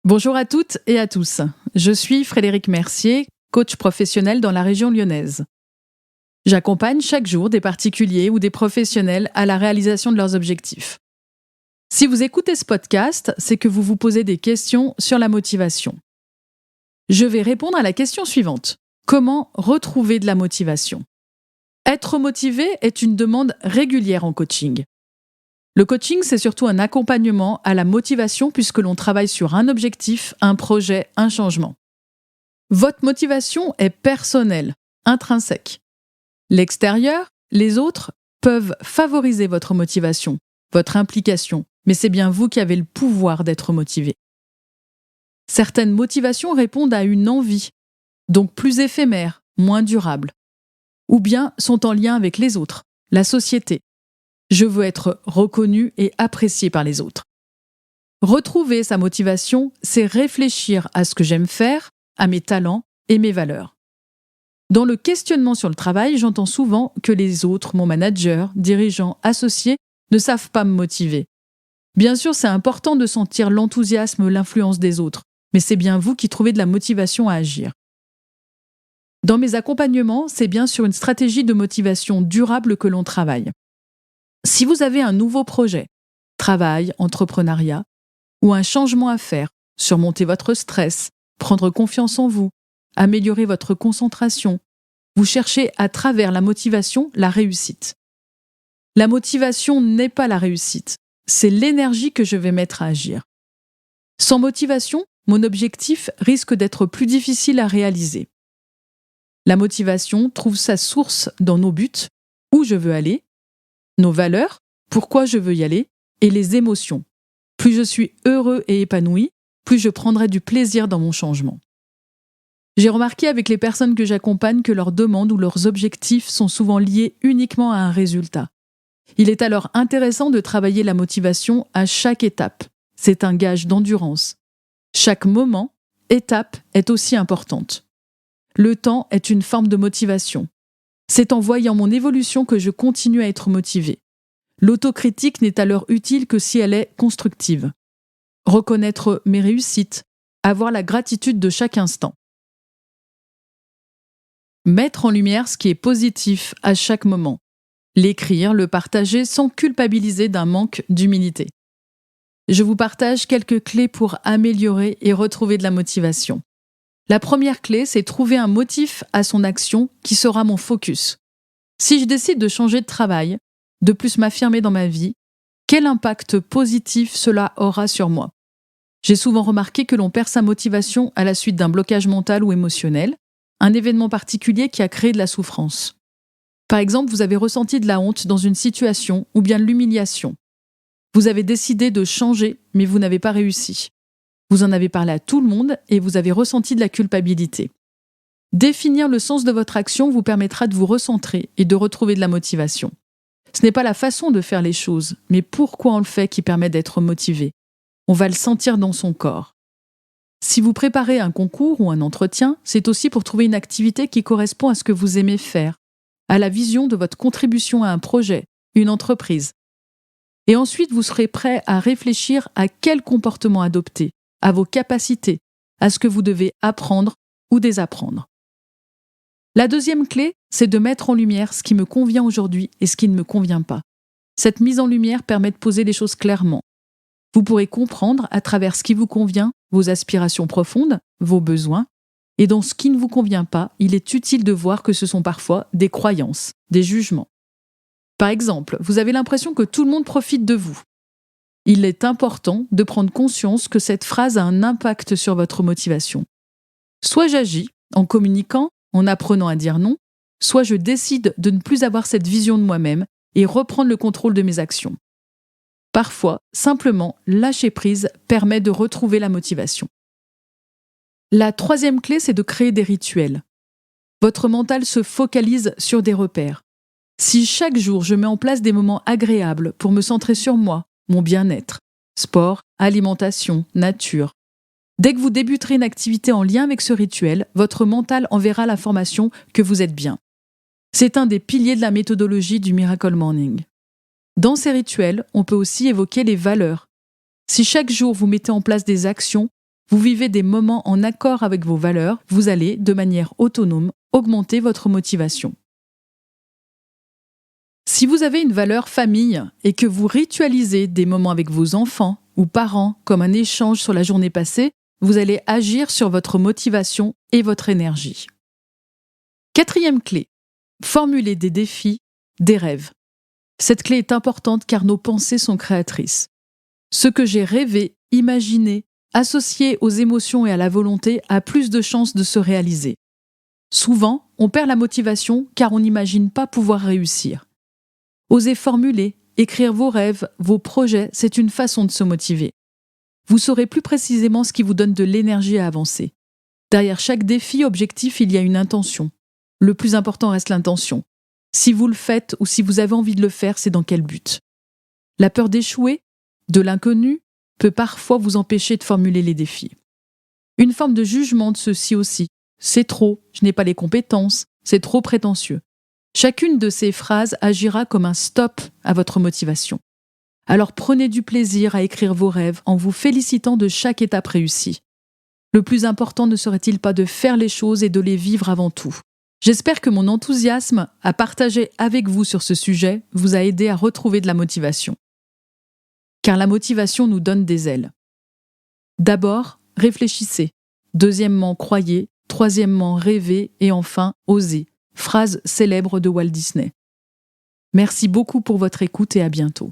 Bonjour à toutes et à tous. Je suis Frédérique Mercier, coach professionnel dans la région lyonnaise. J'accompagne chaque jour des particuliers ou des professionnels à la réalisation de leurs objectifs. Si vous écoutez ce podcast, c'est que vous vous posez des questions sur la motivation. Je vais répondre à la question suivante. Comment retrouver de la motivation ? Être motivé est une demande régulière en coaching. Le coaching, c'est surtout un accompagnement à la motivation puisque l'on travaille sur un objectif, un projet, un changement. Votre motivation est personnelle, intrinsèque. L'extérieur, les autres, peuvent favoriser votre motivation, votre implication, mais c'est bien vous qui avez le pouvoir d'être motivé. Certaines motivations répondent à une envie, donc plus éphémère, moins durable, ou bien sont en lien avec les autres, la société. Je veux être reconnu et apprécié par les autres. Retrouver sa motivation, c'est réfléchir à ce que j'aime faire, à mes talents et mes valeurs. Dans le questionnement sur le travail, j'entends souvent que les autres, mon manager, dirigeant, associé, ne savent pas me motiver. Bien sûr, c'est important de sentir l'enthousiasme, l'influence des autres, mais c'est bien vous qui trouvez de la motivation à agir. Dans mes accompagnements, c'est bien sur une stratégie de motivation durable que l'on travaille. Si vous avez un nouveau projet, travail, entrepreneuriat, ou un changement à faire, surmonter votre stress, prendre confiance en vous, améliorer votre concentration, vous cherchez à travers la motivation la réussite. La motivation n'est pas la réussite, c'est l'énergie que je vais mettre à agir. Sans motivation, mon objectif risque d'être plus difficile à réaliser. La motivation trouve sa source dans nos buts, où je veux aller, nos valeurs, pourquoi je veux y aller, et les émotions. Plus je suis heureux et épanoui, plus je prendrai du plaisir dans mon changement. J'ai remarqué avec les personnes que j'accompagne que leurs demandes ou leurs objectifs sont souvent liés uniquement à un résultat. Il est alors intéressant de travailler la motivation à chaque étape. C'est un gage d'endurance. Chaque moment, étape, est aussi importante. Le temps est une forme de motivation. C'est en voyant mon évolution que je continue à être motivé. L'autocritique n'est alors utile que si elle est constructive. Reconnaître mes réussites, avoir la gratitude de chaque instant. Mettre en lumière ce qui est positif à chaque moment. L'écrire, le partager sans culpabiliser d'un manque d'humilité. Je vous partage quelques clés pour améliorer et retrouver de la motivation. La première clé, c'est trouver un motif à son action qui sera mon focus. Si je décide de changer de travail, de plus m'affirmer dans ma vie, quel impact positif cela aura sur moi ? J'ai souvent remarqué que l'on perd sa motivation à la suite d'un blocage mental ou émotionnel, un événement particulier qui a créé de la souffrance. Par exemple, vous avez ressenti de la honte dans une situation ou bien de l'humiliation. Vous avez décidé de changer, mais vous n'avez pas réussi. Vous en avez parlé à tout le monde et vous avez ressenti de la culpabilité. Définir le sens de votre action vous permettra de vous recentrer et de retrouver de la motivation. Ce n'est pas la façon de faire les choses, mais pourquoi on le fait qui permet d'être motivé. On va le sentir dans son corps. Si vous préparez un concours ou un entretien, c'est aussi pour trouver une activité qui correspond à ce que vous aimez faire, à la vision de votre contribution à un projet, une entreprise. Et ensuite, vous serez prêt à réfléchir à quel comportement adopter, à vos capacités, à ce que vous devez apprendre ou désapprendre. La deuxième clé, c'est de mettre en lumière ce qui me convient aujourd'hui et ce qui ne me convient pas. Cette mise en lumière permet de poser les choses clairement. Vous pourrez comprendre à travers ce qui vous convient, vos aspirations profondes, vos besoins, et dans ce qui ne vous convient pas, il est utile de voir que ce sont parfois des croyances, des jugements. Par exemple, vous avez l'impression que tout le monde profite de vous. Il est important de prendre conscience que cette phrase a un impact sur votre motivation. Soit j'agis en communiquant, en apprenant à dire non, soit je décide de ne plus avoir cette vision de moi-même et reprendre le contrôle de mes actions. Parfois, simplement, lâcher prise permet de retrouver la motivation. La troisième clé, c'est de créer des rituels. Votre mental se focalise sur des repères. Si chaque jour je mets en place des moments agréables pour me centrer sur moi, mon bien-être, sport, alimentation, nature, dès que vous débuterez une activité en lien avec ce rituel, votre mental enverra l'information que vous êtes bien. C'est un des piliers de la méthodologie du Miracle Morning. Dans ces rituels, on peut aussi évoquer les valeurs. Si chaque jour vous mettez en place des actions vous vivez des moments en accord avec vos valeurs, vous allez, de manière autonome, augmenter votre motivation. Si vous avez une valeur famille et que vous ritualisez des moments avec vos enfants ou parents comme un échange sur la journée passée, vous allez agir sur votre motivation et votre énergie. 4e clé, formuler des défis, des rêves. Cette clé est importante car nos pensées sont créatrices. Ce que j'ai rêvé, imaginé, associé aux émotions et à la volonté a plus de chances de se réaliser. Souvent, on perd la motivation car on n'imagine pas pouvoir réussir. Osez formuler, écrire vos rêves, vos projets, c'est une façon de se motiver. Vous saurez plus précisément ce qui vous donne de l'énergie à avancer. Derrière chaque défi objectif, il y a une intention. Le plus important reste l'intention. Si vous le faites ou si vous avez envie de le faire, c'est dans quel but ? La peur d'échouer, de l'inconnu, peut parfois vous empêcher de formuler les défis. Une forme de jugement de ceci aussi. C'est trop, je n'ai pas les compétences, c'est trop prétentieux. Chacune de ces phrases agira comme un stop à votre motivation. Alors prenez du plaisir à écrire vos rêves en vous félicitant de chaque étape réussie. Le plus important ne serait-il pas de faire les choses et de les vivre avant tout ? J'espère que mon enthousiasme à partager avec vous sur ce sujet vous a aidé à retrouver de la motivation. Car la motivation nous donne des ailes. D'abord, réfléchissez. Deuxièmement, croyez. Troisièmement, rêvez. Et enfin, osez. Phrase célèbre de Walt Disney. Merci beaucoup pour votre écoute et à bientôt.